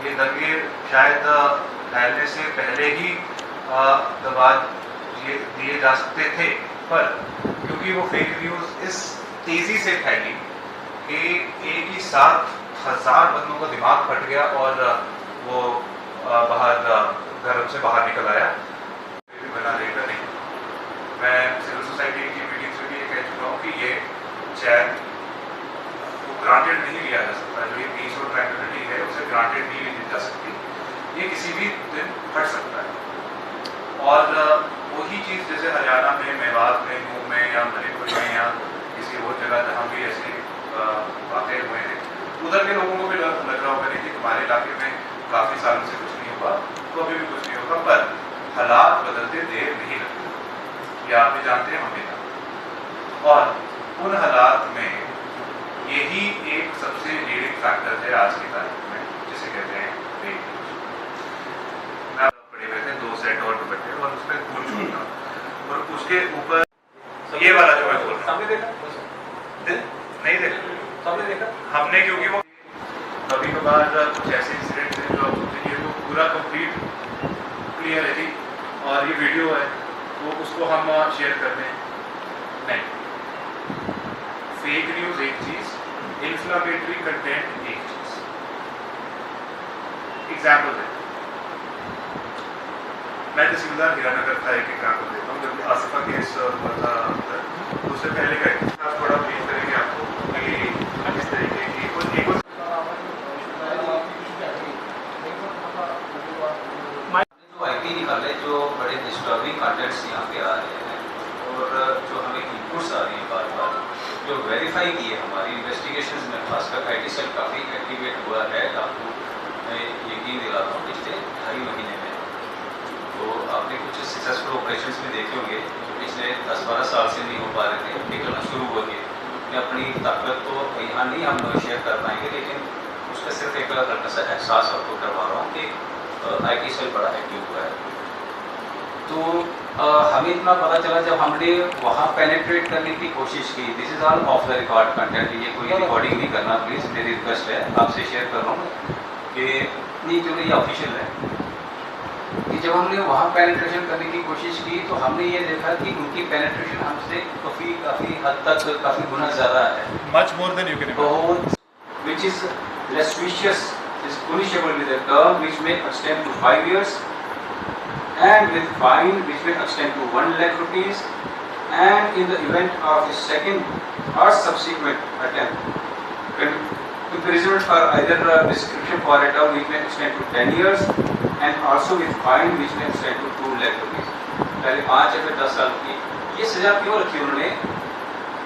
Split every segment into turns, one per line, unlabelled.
ये दंगे शायद फैलने से पहले ही दबा दिए जा सकते थे, पर क्योंकि वो फेक न्यूज़ इस तेज़ी से फैली कि एक ही साथ 1000 बंदों का दिमाग फट गया और वो बाहर घर से बाहर निकल आया। बना देगा नहीं। मैं सिविल सोसाइटी की मीटिंग्स में भी ये कह चुका हूँ कि ये चैन ग्रांटेड नहीं लिया जा सकता। जो ये पीस और ट्रैंक्विलिटी है उसे ग्रांटेड नहीं ली जा सकती। ये किसी भी दिन फट सकता है। और वही चीज़ जैसे हरियाणा में, मेवात में, नूह में या मणिपुर में या किसी और जगह जहाँ भी ऐसे वाक़े हुए हैं, उधर के लोगों को भी लग रहा होगा कि हमारे इलाके में काफ़ी सालों से कुछ नहीं हुआ, तो अभी भी कुछ नहीं होगा। पर हालात बदलते देर नहीं लगते, ये आप भी जानते हैं, हम भी जानते। और उन हालात में यही एक सबसे लीडिंग फैक्टर है आज की तारीख में, जिसे कहते हैं फेक न्यूज़। पड़े हुए थे 2 सेट और दुपट्टे और उसमें फूल छूटना, और उसके ऊपर ये वाला जो मैं बोल रहा हूँ, नहीं देखा, सबने देखा हमने, क्योंकि वो कभी कभार कुछ ऐसे इंसिडेंट हैं जो ये तो पूरा कंप्लीट क्लियर है जी, और ये वीडियो है तो उसको हम शेयर कर दें। नहीं, फेक न्यूज़ एक चीज़, इन्फ्लामेटरी कंटेंट एक चीज़। एग्जाम्पल है, मैं तहसीलदार हीरानगर था, एक एग्जाम्पल देता हूँ। जब आसिफा केस हुआ था उससे पहले का आप थोड़ा ब्रीफ करेंगे आपको कि इस तरीके की
आईपी निकाले जो बड़े डिस्टर्बिंग कंटेंट्स यहाँ पे आ रहे हैं, और जो हमें इनपुट्स आ रही हैं बार बार, जो वेरीफाई की है हमारी इन्वेस्टिगेशंस में, खासकर आईटी सेल काफ़ी एक्टिवेट हुआ है। आपको मैं यकीन दिलाता हूँ पिछले 2.5 महीने में तो आपने कुछ सक्सेसफुल ऑपरेशंस में देखे होंगे जो पिछले 10-12 साल से नहीं हो पा रहे थे, निकलना शुरू हो गए। मैं अपनी ताकत तो यहाँ नहीं हम शेयर कर पाएंगे, लेकिन उसका सिर्फ एक हल्का सा एहसास आपको करवा रहा हूँ कि आईटी सेल बड़ा एक्टिव हुआ है। तो हमें इतना पता चला जब हमने वहाँ पेनिट्रेट करने की कोशिश की। This is all of the record content, ये कोई रिकॉर्डिंग नहीं करना प्लीज़, मेरी रिक्वेस्ट है, आपसे शेयर कर रहा हूँ कि नहीं, जो ये ऑफिशियल है कि जब हमने वहाँ पेनिट्रेशन करने की कोशिश की तो हमने ये देखा कि उनकी पेनिट्रेशन हमसे काफ़ी हद तक काफ़ी गुना ज़्यादा है,
much more than you can
बहुत, which is lascivious, is punishable with a term which may extend to 5 years and with fine which may extend to 1 lakh rupees, and in the event of a second or subsequent attempt imprisonment for either prescription for a term which may extend to 10 years and also with fine which may extend to 2 lakh rupees। पहले 5 या फिर 10 साल की ये सज़ा क्यों रखी उन्होंने?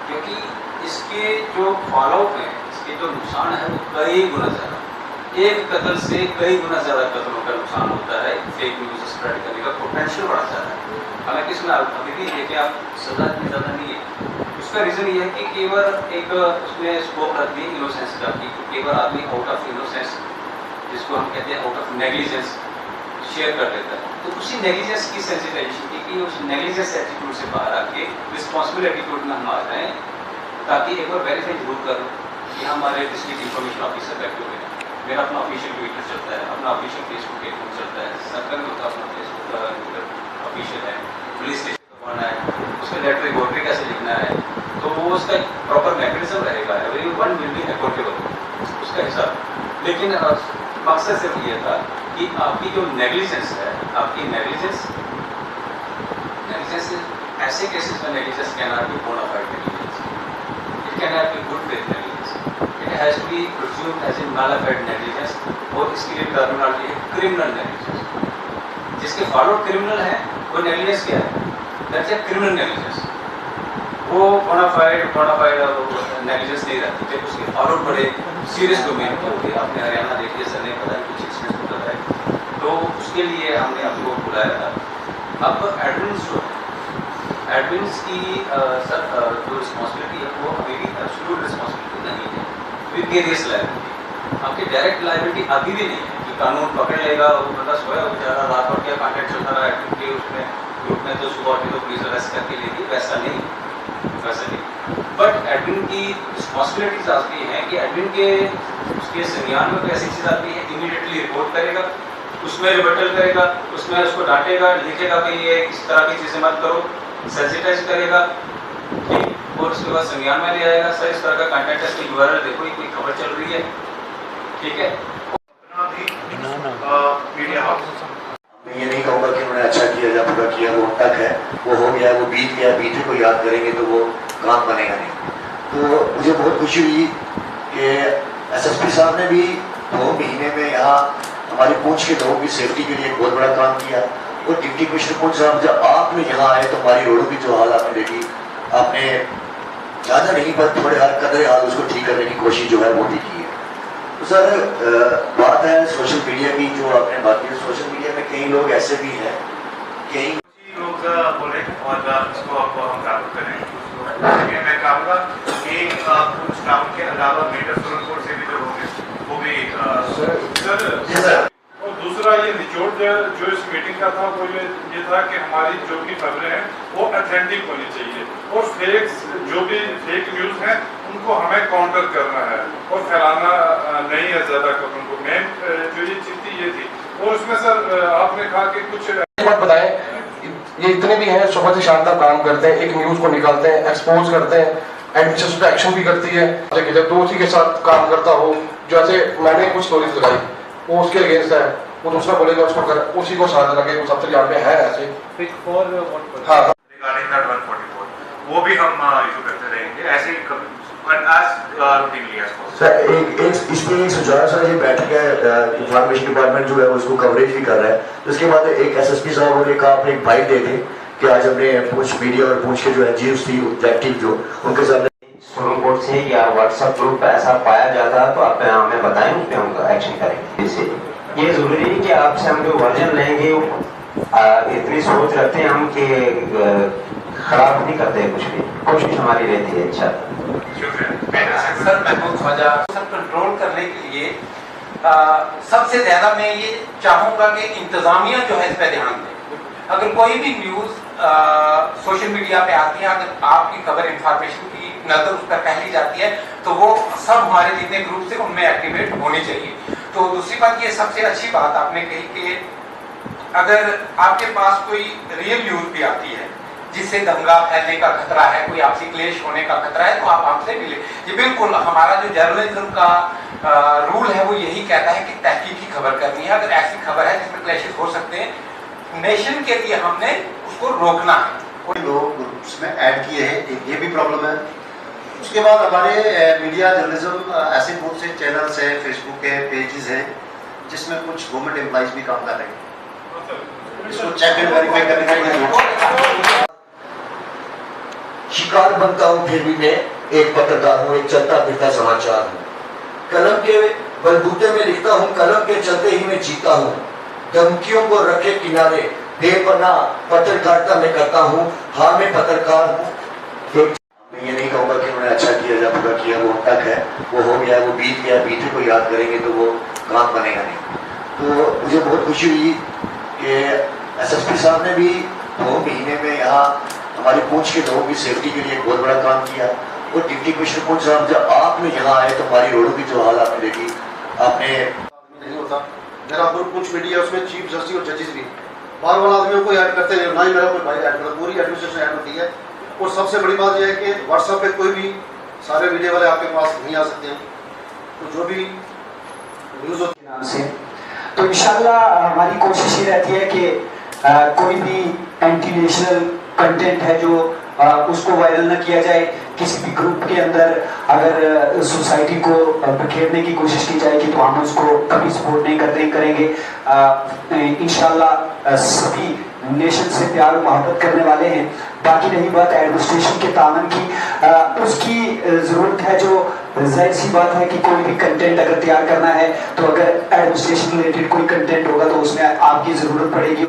क्योंकि इसके जो फॉलोअप है, इसके जो नुकसान है वो कई गुना ज़्यादा, एक कत्ल से कई गुना ज़्यादा कत्लों का नुकसान होता है। फेक न्यूज़ स्प्रेड करने का पोटेंशियल बढ़ा ज़्यादा है। हालांकि इसमें अभी भी देखिए आप सज़ा इतनी ज़्यादा नहीं है। उसका रीज़न ये है कि केवल एक उसमें स्कोप रहती है इनोसेंस का, कि केवल आदमी आउट ऑफ इनोसेंस, जिसको हम कहते हैं आउट ऑफ नेग्लिजेंस, शेयर कर देता है। तो उसी नेग्लिजेंस की सेंसिटाइजेशन की कि उस नेग्लिजेंस एटीट्यूड से बाहर आके रिस्पॉन्सिबल एटीट्यूड में हम आ जाएँ, ताकि एक बार वेरीफाई जरूर कर लो कि हमारे डिस्ट्रिक्ट इन्फॉर्मेशन ऑफिसर एक्टिव है, मेरा अपना ऑफिशियल ट्विटर चलता है, अपना ऑफिशियल फेसबुक अकाउंट चलता है, सरकार में अपना फेसबुक ऑफिशियल है, पुलिस स्टेशन का बनना है, उसका लेटर रिपोर्टरी कैसे लिखना है, तो वो उसका एक प्रॉपर मैकेनिज्म रहेगा, एवरीवन विल बी अकाउंटेबल उसका हिसाब। लेकिन मकसद सिर्फ ये था कि आपकी जो नेग्लिजेंस है, आपकी नेग्लिजेंस ऐसे केसेस में negligence can not be bona fide negligence, it can not be good faith negligence, it has to be presumed as in nullified negligence, और इसके लिए टर्मिनोलॉजी है क्रिमिनल नेग्लिजेंस। जिसके फॉलो क्रिमिनल है वो नेग्लिजेंस क्या है? That's a criminal negligence. वो बोनाफाइड नेग्लिजेंस नहीं रहती जब उसके फॉलो बड़े सीरियस डोमेन के होते। आपने हरियाणा देखिए, सर ने पता कुछ इंसिडेंट्स को बताया, तो उसके लिए हमने आपको बुलाया था। अब एडमिन्स जो है, एडमिन्स की सर जो रिस्पॉन्सिबिलिटी है वो अभी भी एब्सोल्यूट रिस्पॉन्सिबिलिटी नहीं है, विकेरियस लायबिलिटी। आपकी डायरेक्ट लायबिलिटी अभी भी नहीं है कि कानून पकड़ लेगा, वो बंदा सोया हो बेचारा, रात भर क्या कॉन्टेक्ट चलता रहा एडमिन के उसमें ग्रुप में, तो सुबह उठे तो पुलिस अरेस्ट करके लेगी, वैसा नहीं। बट एडमिन की रिस्पॉन्सिबिलिटीज आती हैं कि एडमिन के उसके संज्ञान में कोई ऐसी चीज़ आती है इमीडिएटली रिपोर्ट करेगा, उसमें रिबटल करेगा, उसमें उसको डांटेगा, लिखेगा कि ये इस तरह की चीज़ें मत करो, सेंसिटाइज करेगा, ठीक, और उसके बाद संज्ञान में ले आएगा। सर इस तरह का कंटेंट है, इसकी यूआरएल देखो, ये कोई खबर चल रही है, ठीक है।
मीडिया हाउस
मैं ये नहीं कहूँगा कि उन्होंने अच्छा किया या बुरा किया, वो तक है, वो हो गया, वो बीत गया, बीते को याद करेंगे तो वो काम बनेगा नहीं। तो मुझे बहुत खुशी हुई कि एसएसपी साहब ने भी 2 महीने में यहाँ हमारी पूंछ के लोगों की सेफ्टी के लिए एक बहुत बड़ा काम किया। और डिप्टी कमिश्नर पूंछ साहब जब आपने यहाँ आए तो हमारी रोडों की जो हाल आपने देखी, आपने ज़्यादा नहीं पर थोड़े हर कदर हाल उसको ठीक करने की कोशिश जो है वो भी की है। तो सर बात है सोशल मीडिया की, जो आपने बात की, सोशल मीडिया में कई लोग ऐसे भी हैं, कई
लोग बोले और इसको अब हम लागू करें। मैं कहूँगा कि कुछ टाउन के अलावा ग्रेटर सुरनपुर से भी जो होंगे वो भी
सर
और दूसरा ये निचोड़ जो इस मीटिंग का था वो ये था कि हमारी जो भी खबरें हैं वो ऑथेंटिक होनी चाहिए और जो भी फेक न्यूज़ हैं उनको हमें काउंटर करना है और फैलाना नहीं है ज़्यादा खबरों को। मेन जो ये चीज़ थी ये थी। और उसमें सर आपने कहा कि कुछ
बात बताएं, ये इतने भी हैं, सुबह से शाम तक काम करते हैं, एक न्यूज़ को निकालते हैं, एक्सपोज करते हैं, एडमिनिस्ट्रेशन पे एक्शन भी करती है। जब दो उसी के साथ काम करता हो, जैसे मैंने कुछ स्टोरीज लगाई वो उसके अगेंस्ट है, वो दूसरा बोलेगा उसको कर, उसी को साथ लगे, वो सबसे यहाँ पे है ऐसे। हाँ
रिगार्डिंग दैट 144 वो भी हम इशू करते रहेंगे ऐसे ही रूटीनली एज पॉसिबल।
सर एक इसमें एक सुझाव सर, ये बैठक है, इंफॉर्मेशन डिपार्टमेंट जो है उसको कवरेज भी कर रहा है, तो इसके बाद एक एसएसपी साहब और एक आप एक बाइट दे दें कि आज हमने पूंछ मीडिया और पूंछ के जो एनजीओ थी ऑब्जेक्टिव जो उनके सामने
सुप्रीम से या व्हाट्सएप ग्रुप पर ऐसा पाया जाता है तो आप हमें बताएं, उस पर हम एक्शन करेंगे। जैसे ये जरूरी है कि आपसे हम जो वर्जन लेंगे इतनी सोच रखते हैं हम कि खराब नहीं करते कुछ भी, कोशिश हमारी रहती है। अच्छा
sir Mahmood Khwaja sir, control करने के लिए सबसे ज्यादा मैं ये चाहूँगा कि इंतजामिया जो है इस पर ध्यान दें। अगर कोई भी न्यूज़ सोशल मीडिया पे आती है, अगर आपकी खबर इंफॉर्मेशन की नजर उस पर पहली जाती है तो वो सब हमारे जितने ग्रुप से उनमें एक्टिवेट होनी चाहिए। तो दूसरी बात, ये सबसे अच्छी बात आपने कही कि अगर आपके पास कोई रियल न्यूज़ भी आती है जिससे दंगा फैलने का खतरा है, कोई आपसी क्लेश होने का खतरा है, तो आप हमसे मिले। ये बिल्कुल हमारा जो जर्नलिज्म का रूल है वो यही कहता है कि तहकीकी खबर करनी है। अगर ऐसी खबर है जिसमें क्लेशेस हो सकते हैं, नेशन के लिए हमने उसको रोकना है।
कोई लोग ग्रुप्स में ऐड किए हैं, एक ये भी प्रॉब्लम है। उसके बाद हमारे मीडिया जर्नलिज्म ऐसे बहुत से चैनल्स हैं, फेसबुक के पेजेस हैं जिसमें कुछ गवर्नमेंट एम्प्लॉइज भी काम कर रहे हैं, इसको चेक एंड वेरीफाई करने के लिए
शिकार बनता हूँ, फिर भी मैं एक पत्रकार हूँ, एक चलता फिरता समाचार हूँ। कलम के बलबूते में लिखता हूँ, कलम के चलते ही मैं जीता हूँ। धमकियों को रखे किनारे, बेपनाह पत्रकारिता में करता हूँ। हाँ मैं पत्रकार हूँ। मैं ये नहीं कहूँगा कि उन्होंने अच्छा किया या बुरा किया, वो तक है, वो हो गया, वो बीत गया, बीते को याद करेंगे तो वो काम बनेगा नहीं। तो मुझे बहुत खुशी हुई कि एसएसपी साहब ने भी 2 महीने में यहाँ हमारी पूंछ के लोगों की सेफ्टी के लिए एक बहुत बड़ा काम किया। और डिप्टी कमिश्नर पूंछ साहब जब आपने यहाँ आए तो हमारी रोडों की जो हाल आपने देखी, आपने
नहीं होता। मेरा ग्रुप कुछ मीडिया उसमें चीफ जस्टिस और जजेस भी बार बार आदमियों को ऐड करते हैं, ना ही मेरा कोई भाई ऐड करता, पूरी एडमिनिस्ट्रेशन ऐड होती है। और सबसे बड़ी बात यह है कि व्हाट्सएप पे कोई भी सारे मीडिया वाले आपके पास नहीं आ सकते हैं, तो जो भी न्यूज़ होती है
नाम से, तो इंशाल्लाह हमारी कोशिश ये रहती है कि कोई भी एंटी नेशनल कंटेंट है जो उसको वायरल न किया जाए। किसी भी ग्रुप के अंदर अगर सोसाइटी को बिखेरने की कोशिश की जाएगी तो हम उसको कभी सपोर्ट नहीं करेंगे। इंशाल्लाह सभी नेशन से प्यार और मोहब्बत करने वाले हैं। बाकी रही बात एडमिनिस्ट्रेशन के तामन की, उसकी ज़रूरत है। जो जाहिर सी बात है कि कोई भी कंटेंट अगर तैयार करना है तो अगर एडमिनिस्ट्रेशन रिलेटेड कोई कंटेंट होगा तो उसमें आपकी ज़रूरत पड़ेगी।